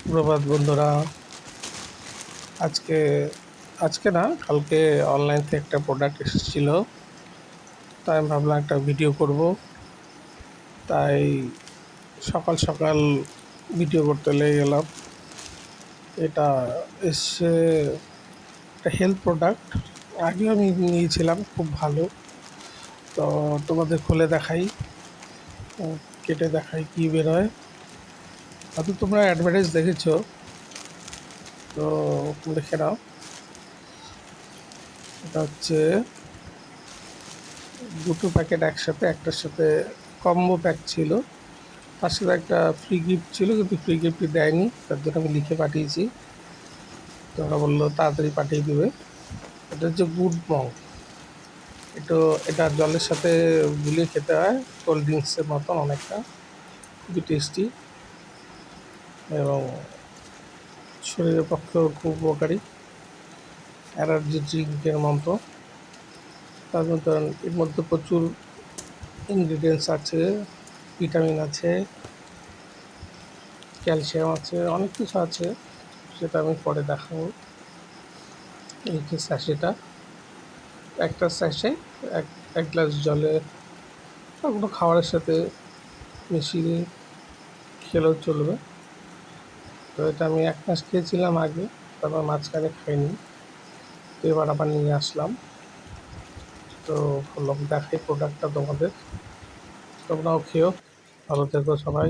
সুপ্রভাত বন্ধুরা। আজকে আজকে না, কালকে অনলাইন থেকে একটা প্রোডাক্ট এসেছিলো। তাই আমি ভাবলাম একটা ভিডিও করব। তাই সকাল সকাল ভিডিও করতে লেগে গেলাম। এটা এসছে একটা হেলথ প্রোডাক্ট। আগেও আমি নিয়েছিলাম, খুব ভালো। তো তোমাদের খুলে দেখাই, কেটে দেখাই কি বেরোয়। হয়তো তোমরা অ্যাডভার্টাইজ দেখেছো, তো দেখে নাও। এটা হচ্ছে দুটো প্যাকেট একসাথে, একটার সাথে কম্বো প্যাক ছিল, তার সাথে একটা ফ্রি গিফট ছিল, কিন্তু ফ্রি গিফটটি দেয়নি। তার জন্য আমি লিখে পাঠিয়েছি, তো ওরা বললো তাড়াতাড়ি পাঠিয়ে দেবে। এটা হচ্ছে গুড মং। এটা জলের সাথে গুলিয়ে খেতে হয়, কোল্ড ড্রিঙ্কসের মতন অনেকটা, খুবই টেস্টি এবং শরীরের পক্ষেও খুব উপকারী, এনার্জি ড্রিঙ্কের মতো। তার মধ্যে এর মধ্যে প্রচুর ইনগ্রিডিয়েন্টস আছে, ভিটামিন আছে, ক্যালসিয়াম আছে, অনেক কিছু আছে। সেটা আমি পরে দেখাবো। এই যে স্যাশেটা, একটা স্যাশে এক এক গ্লাস জলে বা কোনো খাবারের সাথে মিশিয়ে খেলেও চলবে। তো এটা আমি 1 মাস খেয়েছিলাম আগে, তারপর মাঝখানে খাইনি। তো এবার আবার নিয়ে আসলাম। তো ভাবলাম দেখাই প্রোডাক্টটা তোমাদের, তোমরাও খেও। ভালো থেকো সবাই।